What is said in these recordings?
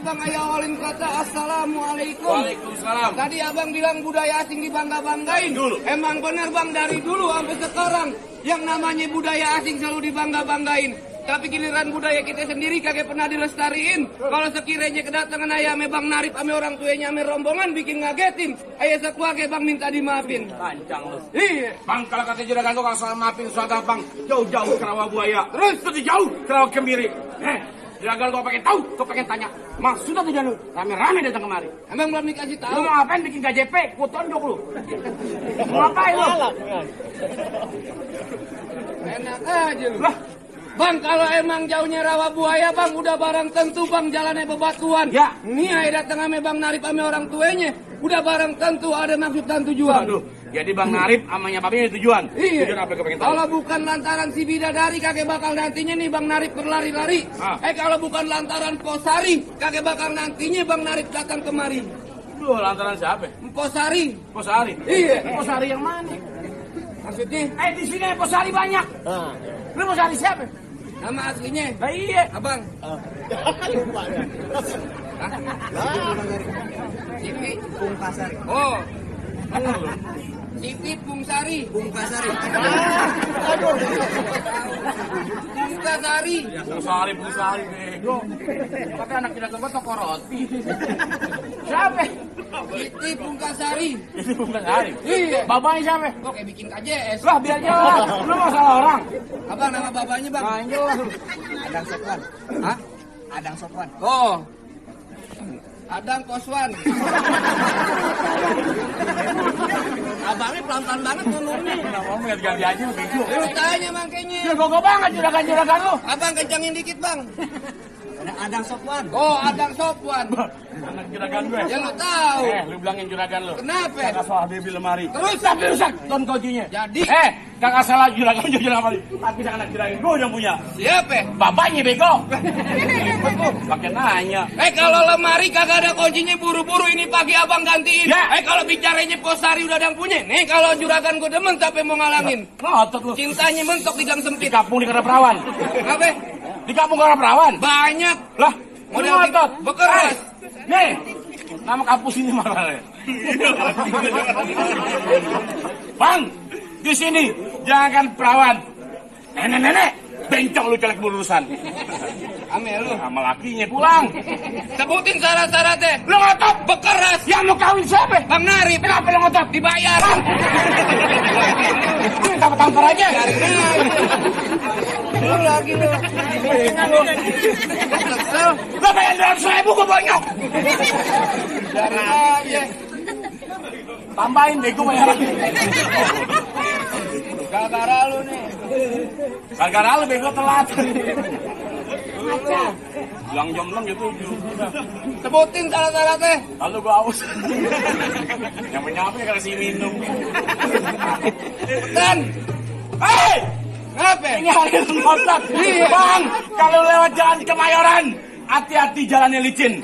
abang ayah awalin kata assalamualaikum. Waalaikumsalam. Tadi abang bilang budaya asing dibangga-banggain. Emang bener bang, dari dulu sampai sekarang yang namanya budaya asing selalu dibangga-banggain. Tapi giliran budaya kita sendiri kagak pernah dilestariin. Kalau sekiranya kedatangan ayame bang Narip ame orang tuanya ame rombongan bikin ngagetin. Ayah sekeluarga bang minta dimaafin. Lancang lu. Iya. Bang, kalau kata juragan lu kalau soal maafin susah gampang. Jauh-jauh ke rawa buaya. Terus jauh ke rawa kemiri. Juragan gua pengen tahu, gua pengen tanya. Maksudnya tujuan lu rame-rame datang kemari. Emang belum dikasih tahu. Lu mau ngapain bikin KJP? Gua tonjok lu. Mau ngapain lu? Enak aja lu. Bang, kalau emang jauhnya rawa buaya bang, udah barang tentu bang jalannya bebatuan. Ya. Nih ayah datang ame bang Narip ame orang tuanya, udah barang tentu ada maksud dan tujuan. Aduh, jadi bang Narip amanya babinya tujuan. Iya. Tujuan apa gua pengen tahu? Kalau bukan lantaran si bidadari kagak bakal nantinya nih bang Narip berlari-lari. Kalau bukan lantaran Posari kagak bakal nantinya bang Narip datang kemari. Duh, lantaran siapa? Posari. Posari. Iya. Posari yang mana? Maksudnya? Di sini Posari banyak. Lu Posari siapa? Nama aslinya? Iya. Abang. Siti Pungkasari. Oh. Siti Pungsari. Pungkasari. Pungkasari. Pungsari bego. Tapi anak tidak tempat toko roti. Siapa? Siti Pungkasari. Ini Pungsari. Iya. Bapaknya siapa? Kok kayak bikin KJS? Lah biar jelas. Lu mau salah orang. Abang, nama bapaknya bang? Jelas. Adang Sopwan. Hah? Adang Sopwan. Oh. Adang Koswan. Abangnya pelan-pelan banget ngomongnya. Kenapa mau ganti aja bego? Lu tanya makanya. Ya gogo banget juragan lu. Abang kencangin dikit bang. Adang Sopwan. Oh, Adang Sopwan. Anak juragan gue. Ya lu tahu. Lu bilangin juragan lu. Kenapa? Kakak soal baby lemari. Terus tapi rusak ton kuncinya. Jadi kakak salah juragan lemari. Tapi anak juragan gue yang punya. siapa? Bapaknya bego. Pakai nanya. Kalau lemari kagak ada kuncinya, buru-buru ini pagi abang gantiin. Ya. Kalau bicaranya Posari udah ada yang punya. Nih kalau juragan gue demen tapi mau ngalangin. Ngotot lu. Cintanya mentok di gang Di sempit. kampung di karena perawan. Apa? Di kampung karena perawan. Banyak. Lah, Model ngotot. bekeras. Nih, nama kampus ini mana? Bang, di sini jangan perawan. Nenek-nenek, bencong lu celek berurusan. Ame lu. Sama lakinya pulang. Sebutin syarat-syaratnya. Lu ngotot. Bekeras. Yang mau kawin siapa? Bang Narip. Kenapa lu ngotot? Dibayar. Kita tampar aja. Lu lagi lu. Gua bayar 200.000 gua bonyok. Dari aja. Tambahin bego bayar lagi. Gara-gara lu nih. Gara-gara lu bego telat. Bilang jomblong gitu. Sebutin syarat-syaratnya. Lalu gua aus. Nyampe-nyampe karena si minum. Dan. Hei! Ngapain? Ini hari ngotot. Bang, kalau lewat jalan Kemayoran, hati-hati jalannya licin.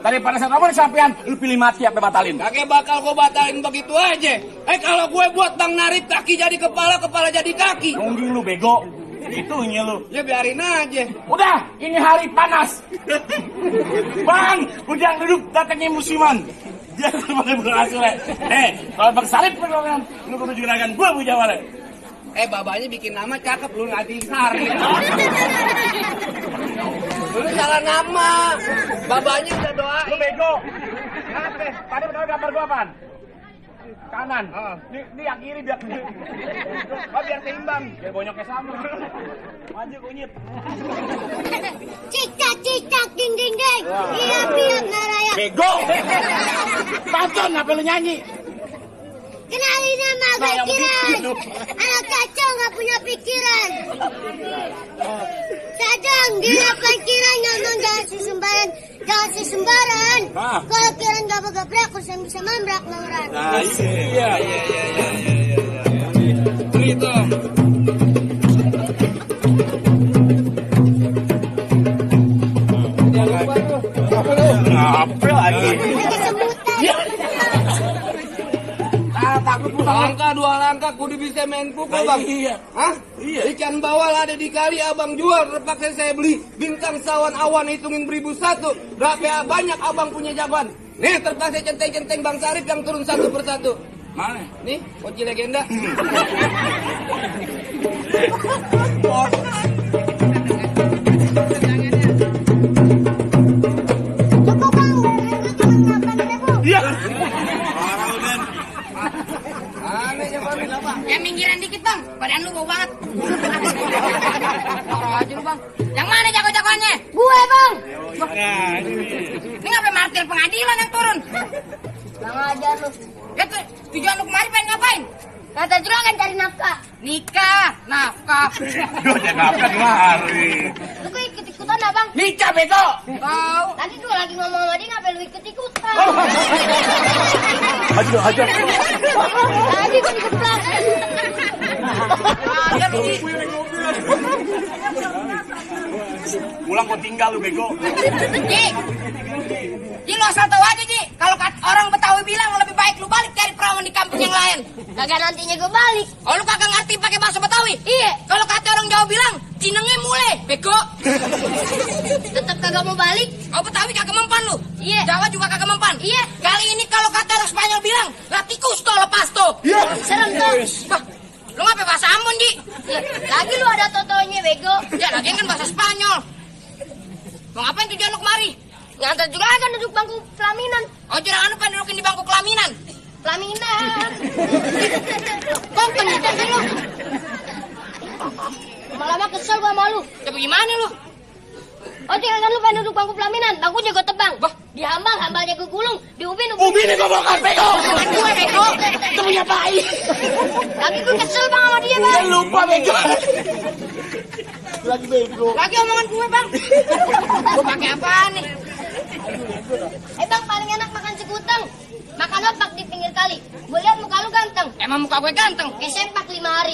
Daripada saya ngomong sampean, lu pilih mati apa batalin? Kagak bakal gue batalin begitu aja. Kalau gue buat Bang Narip kaki jadi kepala, kepala jadi kaki. Nungging lu bego. Itunya lu. Ya biarin aja. Udah, ini hari panas. Bang, udah duduk datangnya musiman. Dia pakai berhasil. Kalau Bang Sarip perlawanan, lu kudu juragan gua Bu Jawa. Babanya bikin nama cakep, lu Nadine Sari. Lu salah nama. Babanya udah doain. Lu bego. Kenapa? Tadi pertama gambar gua apaan? Kanan. Ini yang kiri biar Biar seimbang. biar bonyoknya sama. Maju kunyit. Cicak-cicak ding-ding-ding. Iya-iya naraya. Bego. Tonton apa lu nyanyi? Kenalin nama gue Kiran. Anak kacau gak punya pikiran. Sadang dilakukan Kiran ngomong jangan sesembaran. Jangan sesembaran. Kalau Kiran gak begabrak, kurang bisa membrak mauran. Iya. Begitu. Ngapel lagi. Lagi sebutan. Takut Langkah 2 langkah kudu bisa main pukul bang. Iya. Hah? Iya. Ikan bawal ada di kali abang jual, terpaksa saya beli. Bintang sawan awan hitungin 1001. Berapa banyak abang punya jagoan? Nih terpaksa centeng-centeng Bang Sarip yang turun satu persatu. Mana? Nih kunci legenda. Cukup bang, itu cuma 8 ribu. Iya. Anehnya bang. Ya minggiran dikit bang, badan lu bau banget. Parah aja lu bang. Yang mana jago-jagoannya? Gue bang. Ini ngapain martir pengadilan yang turun? Bang ajar lu. Ya tujuan lu kemari pengen ngapain? Kata juragan cari nafkah. Nikah, nafkah. Duh, jangan apa kemari. Lu kok ikut-ikutan abang? Nikah bego. Tahu. Tadi gue lagi ngomong sama dia, ngapain lu ikut-ikutan? Hajar. Tadi gue dikeplak. Ada nih. Pulang kok tinggal lu bego. Ji lu asal tahu aja Ji. Kalau orang Betawi bilang lebih baik lu balik cari perawan di kampung yang lain. Kagak nantinya gue balik. Oh lu kagak ngerti pakai bahasa Betawi? Iya. Kalau kata orang Jawa bilang, cinenge mulai, bego. Tetep kagak mau balik. Oh Betawi kagak mempan lu? Iya. Jawa juga kagak mempan? Iya. Kali ini kalau kata orang Spanyol bilang, latikus to lepas to. Iya. Serem tuh. Bah, lu ngapain bahasa Ambon Ji? Lagi lu ada totonya bego. Ya lagi kan bahasa Spanyol. Mau ngapain tujuan lu kemari? Ngantar juragan duduk bangku pelaminan. Oh juragan lu pengen dudukin di bangku kelaminan? Pelaminan. Kok kenceng sih lu? Lama-lama kesel gua sama lu. Ya bagaimana lu? Oh juragan lu pengen duduk bangku pelaminan. Bangkunya gue tebang. Bah. Dihambal, hambalnya gue gulung. Diubin, Ubin gue bongkar bego. Gue bego. Itu punya bayi. Lagi gue kesel bang sama dia bang. Dia lupa bego. Lagi bego. Lagi omongan gue bang. Gue pakai apaan nih? Bang paling enak makan sekutang. Makan opak di pinggir kali. Gue liat muka lu ganteng. Emang muka gue ganteng? Kayak sempak 5 hari.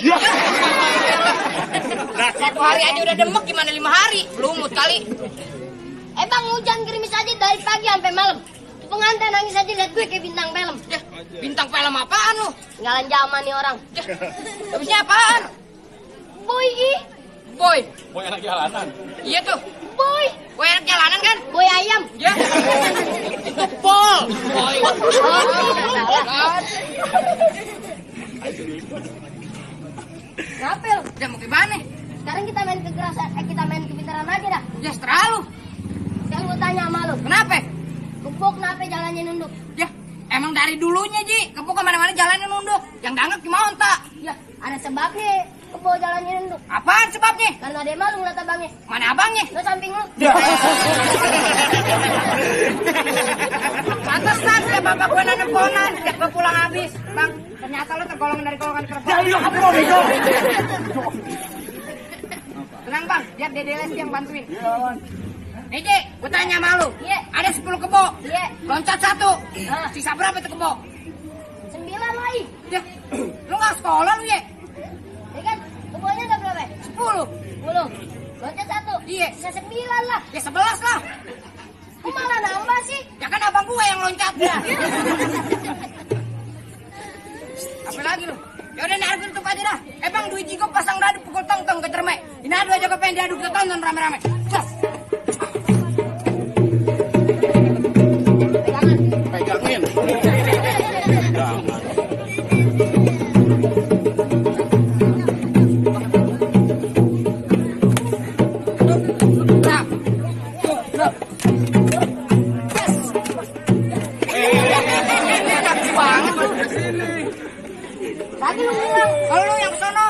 Nah, 1 hari aja udah demek, gimana 5 hari? Lumut kali. Bang hujan gerimis aja dari pagi sampai malam. Pengantin nangis aja liat gue kayak bintang film. Ya, bintang film apaan lu? Tinggalan zaman nih orang. Ya, habisnya apaan? Boy ih. Boy. Boy anak jalanan. Iya tuh. Boy. Boy anak jalanan kan? Boy ayam. Ya. Itu Pol. Boy. Salah. Kenapa lu? Ya mau gimana? Sekarang kita main kekerasan, kita main kepintaran aja dah. Ya seterah lu. Sekarang gue tanya sama lu. Kenapa? Kebo kenapa jalannya nunduk? Ya, emang dari dulunya Ji. Kebo kemana-mana jalannya nunduk. Yang dangak gimana ontak? Ya, ada sebabnya kebo jalannya nunduk. Apaan sebabnya? Karena dia malu ngeliat abangnya. Mana abangnya? Lu samping lu. Pantesan ya bapak gue nanam ponan. Sejak gue pulang habis. Bang, ternyata lu tergolong dari golongan perempuan. Jadi lu apa bego? Tenang bang, biar Dede Lesti yang bantuin. Nih Ji, gue tanya sama lu. Iya. Ada 10 kebo. Iya. Loncat 1. Sisa berapa itu kebo? 9 lagi. Ya, lu gak sekolah lu ya? Ya kan? Kebonya ada berapa? 10. 10. Loncat 1. Iya. Sisa 9 lah. Ya 11 lah. Kok malah nambah sih? Ya kan abang gue yang loncatnya. Apa lagi lu? Ya udah nih tutup aja dah. Bang duit jigo pasang dadu pukul tong-tong ke cermek. Ini adu aja kepengen diadu kita tonton rame-rame. Jas. Pegangin. Tadi lu bilang. Kalau lu yang kesono.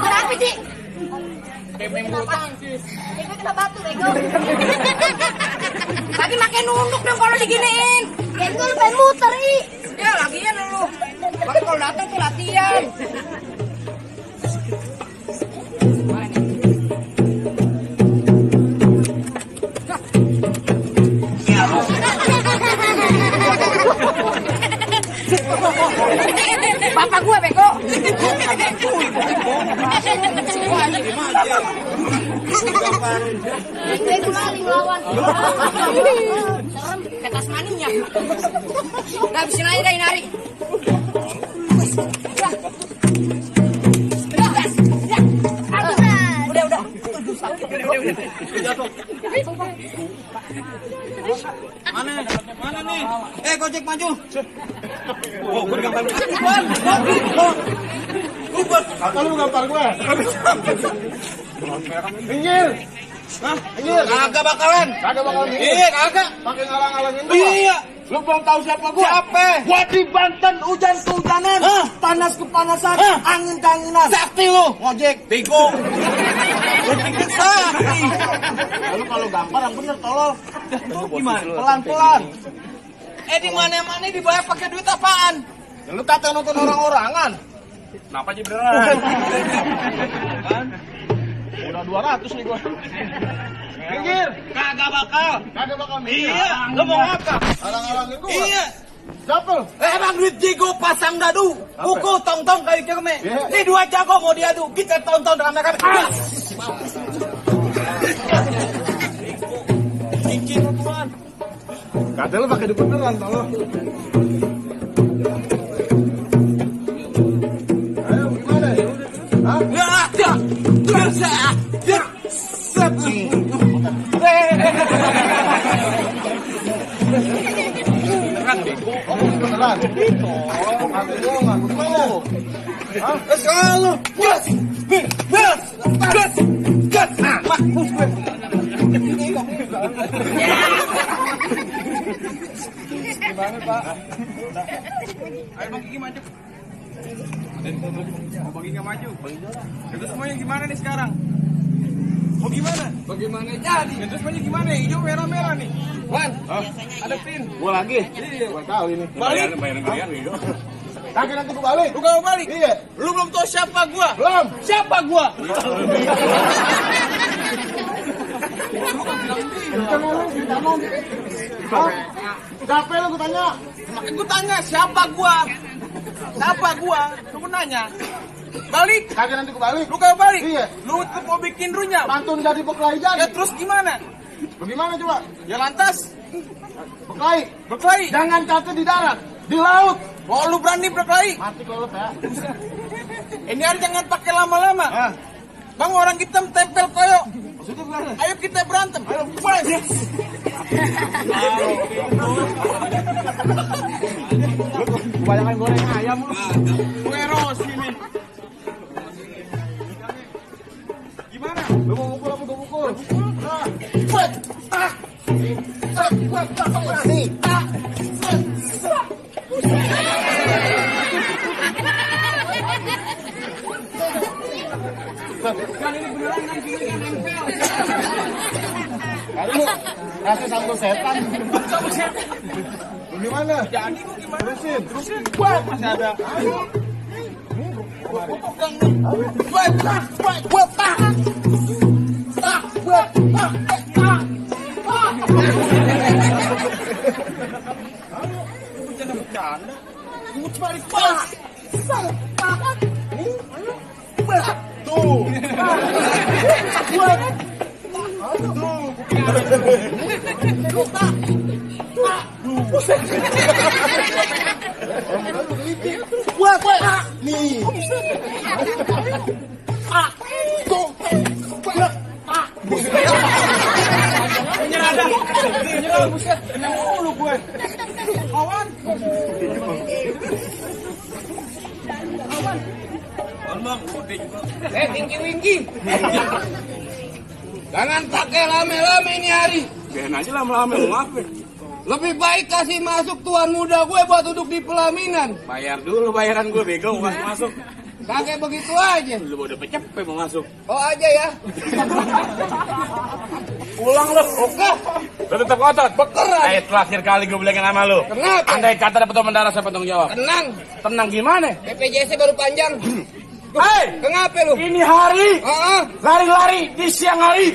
Kenapa sih? Gue kena batu bego. Lagi makin nunduk dong kalau diginiin. Kayak gue pengen muter ih. Ya lagian lu. Makanya kalau datang tuh latihan. Bapak gue bego. Gue kulaling lawan. Serem, ketas maninya. Udah habisin aja dah nari. Udah. Mana nih? Gojek maju. Oh, gue digampar. Kata lu gampar gue. Minggir. Hah? Minggir. Kagak bakalan. Minggir. Iya, kagak. Pakai ngalang-ngalangin gua. Iya. Lu belum tahu siapa gua? Siapa? Gua di Banten hujan kehujanan, panas kepanasan, angin keanginan. Sakti lu. Ngojek, bego. Sakti. Lalu kalau gampar yang bener tolol. Gimana? Pelan-pelan. Di mana-mana dibayar pakai duit apaan? Ya, lu kata nonton orang-orangan. Kenapa jadi beneran? Kan? Udah 200 nih gua. Minggir. Kagak bakal. Minggir. Iya, lu mau ngapa? Alang-alangin gua. Iya. Siapa? Emang duit jigo pasang dadu. Kuku tong-tong kayak keme. Ini dua jago mau diadu. Kita tonton dengan mereka. Cincin tuan. Kata lu pakai duit beneran tolong. Ayo gimana ya? Hah? Ya. Beneran. Hati gua nggak mau. Hah? Selalu. Gas. Mampus gue. Gimana Pak? Ayo Bang Gigi maju. Bang Gigi maju. Itu semuanya gimana nih sekarang? Mau gimana? Bagaimana jadi? Itu semuanya gimana? Hijau merah-merah nih. Wan, ada pin. Gua lagi. Iya. Gua tahu ini. Balik. Kagak nanti gua balik. Lu gak mau balik? Iya. Lu belum tahu siapa gua? Belum. Siapa gua? Siapa lu gua tanya? Makin gua tanya siapa gua? Siapa gua? Lu nanya. Balik. Kagak nanti gua balik. Lu gak mau balik? Iya. Lu tetap mau bikin runya. Pantun jadi berkelahi Ya jadi. terus gimana? Bagaimana coba? Ya lantas Berkelahi. berkelahi. Jangan kata di darat, di laut. Oh lu berani berkelahi? Mati kalau ya. Ini hari jangan pakai lama-lama. Ah. Bang orang hitam tempel koyo. Maksudnya gimana? Ayo kita berantem. Ayo fight. Kebanyakan goreng ayam lu. Gue Ros ini. Gimana? Lu mau mukul apa gua mukul? Fight. Nih. Kan ini beneran kan gini kan nempel. Kali lu kasih sambal setan. Sama siapa? Gimana? Jadi gua gimana? Terusin. Buat masih ada. Ayo. Gua pegang nih. Buat. Bercanda. Gua balik pas. Tuh. Nih. Menyerah dah. Menyerah buset. Kenang mulu gue. Kawan. Tinggi-winggi. Jangan pakai lame-lame ini hari. Biarin aja lama-lama lu ngapain? Lebih baik kasih masuk tuan muda gue buat duduk di pelaminan. Bayar dulu bayaran gue bego mau masuk. Kayak begitu aja. Lu udah cepet mau masuk. Oh aja ya. Pulang lu. Oke. Lu tetap ngotot. Bekeran. Ayo terakhir kali gue bilangin sama lu. Kenapa? Andai kata dapat mendarat siapa tanggung jawab? Tenang. Tenang gimana? BPJS baru panjang. Hei, Kenapa lu? ini hari Heeh. lari-lari di siang hari.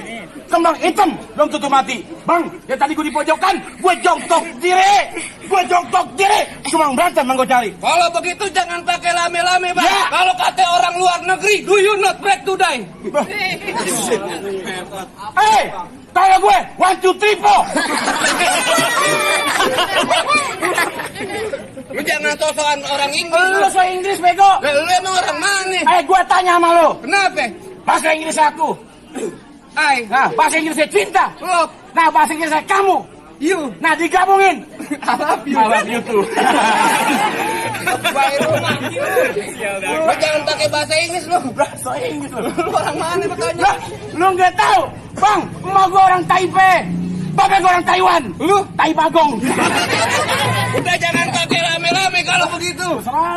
Kembang hitam belum tentu mati. Bang, ya tadi gue di pojokan, gue jongkok diri. Cuma berantem yang gue cari. Kalau begitu jangan pakai lame-lame, Bang. Ya. Kalau kata orang luar negeri, do you not break to die? Kayak gue, 1, 2, 3, 4. Lu jangan sosokan orang Inggris. Lu so Inggris, bego. Lu emang orang mana? Gue tanya sama lu. Kenapa? Bahasa Inggris aku. Nah, Bahasa Inggrisnya cinta. Love. Nah, bahasa Inggrisnya kamu. You. Nah, digabungin. I love you. I love you too. Baik rumah. Lu jangan pakai bahasa Inggris lu. Bahasa Inggris lu. Lu orang mana makanya? Lah, lu nggak tahu, Bang? Emak gua orang Taipei, bapak gua orang Taiwan. Lu Tai Bagong. Udah jangan pakai rame-rame kalau begitu.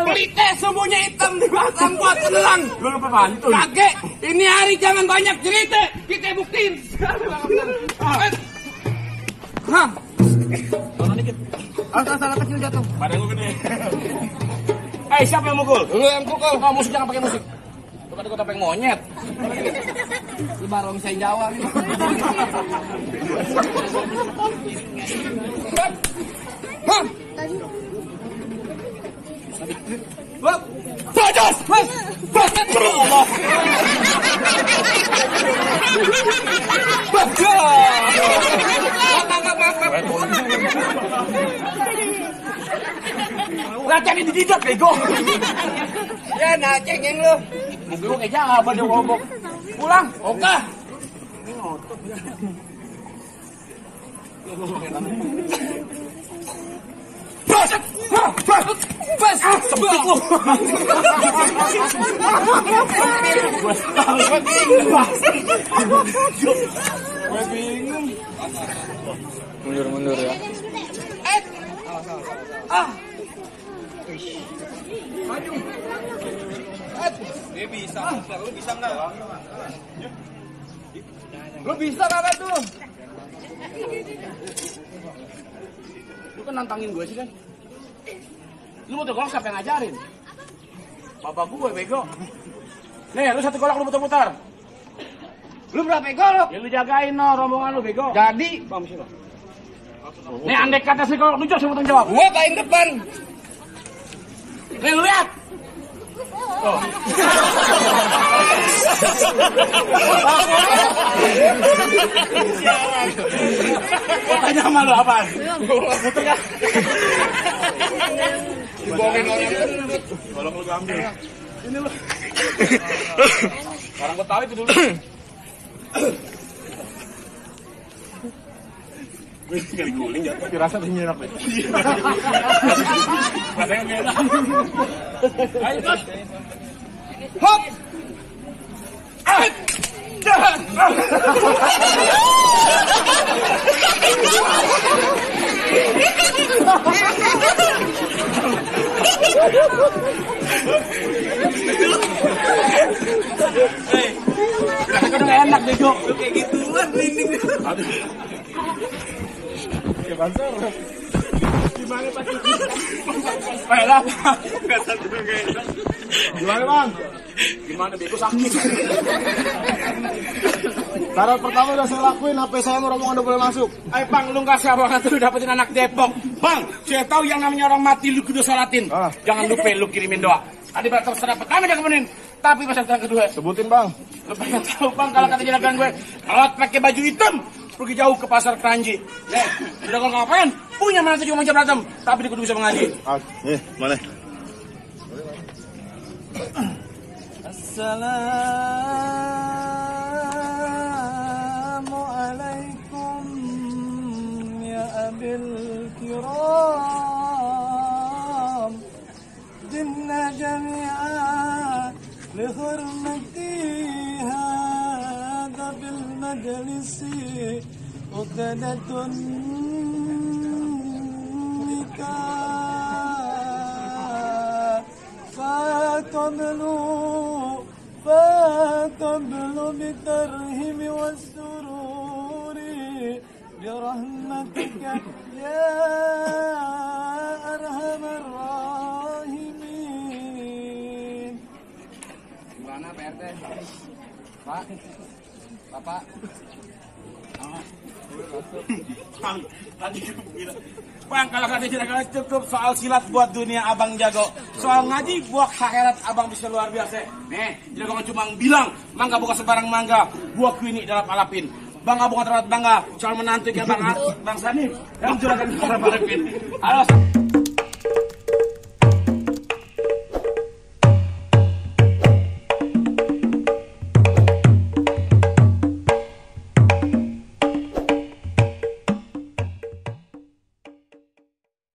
Pelite semuanya hitam di batang buat senelang. Lu lupa pantun. Kakek, ini hari jangan banyak cerita. Kita buktiin. Hah? Salah kecil jatuh. Badan gua gede. Siapa yang mukul? Lu yang pukul. Musik jangan pakai musik. Lu kata gua topeng monyet. Lu baru bisa Jawa nih. Hah? Wah, Bajas! Allah. Latihan dijidat, bego. ya nah cengeng lu. Mungkin gua kayak Jawa dia ngobok. Pulang. Oke. Bas! Bas, Sempit lu. Gue bingung. Mundur ya. Maju. Dia bisa, lu bisa nggak? Lu bisa kagak tuh? Lu kan nantangin gue sih kan. Lu mau golok siapa yang ngajarin? Bapak gue bego. Nih, lu 1 golok lu putar-putar. Lu berapa golok? Ya lu jagain no rombongan lu bego. Jadi, Bang sini. Nih andai kata si golok lu jauh sama tanggung jawab. gua paling depan. Nih lu lihat. Oh. Tanya sama lu apaan? Betul kan? Dibohongin orang gendut. Golok lu ambil. Ini lu. Orang Betawi itu dulu. Gue sekali guling jatuh. Tapi rasa lebih enak deh. Rasanya enak. Ayo terus. Hop. Rasanya udah enak bego. Kayak gituan dinding. Ya Bansor. Gimana Pak? Lah. Enggak satu kayak. Gimana Bang? Gimana bego sakit? Syarat pertama udah saya lakuin, HP saya mau rombongan udah boleh masuk. Bang, lu nggak sabar banget lu dapetin anak Depok. Bang, saya tahu yang namanya orang mati lu kudu sholatin. Jangan lupa lu kirimin doa. Tadi terserah pertama dia kemenin, tapi pas yang kedua. Sebutin Bang. Lu pengen tahu Bang kalau kata juragan gue, kalau pakai baju hitam pergi jauh ke pasar Keranji. Udah kalau ngapain? Punya mana juga macam berantem, tapi dia kudu bisa mengaji. Nih, mana? Assalamualaikum ya abil kiram dinna jami'a li hurmati hadha bil majlisi uqdatun nikah فقبلوا بالترهيب والسرور برحمتك يا أرحم الراحمين. Gimana PRT? Pak? Bapak. Bang, tadi bilang, Bang, kalau kata cukup soal silat buat dunia abang jago. Soal ngaji buat akhirat abang bisa luar biasa. Nih, jadi abang cuma bilang, mangga bukan sembarang mangga, buah kuini dalam alapin. Bangga bukan terlalu bangga, soal menantu ya bang Sanif, yang juragan para alapin. Halo.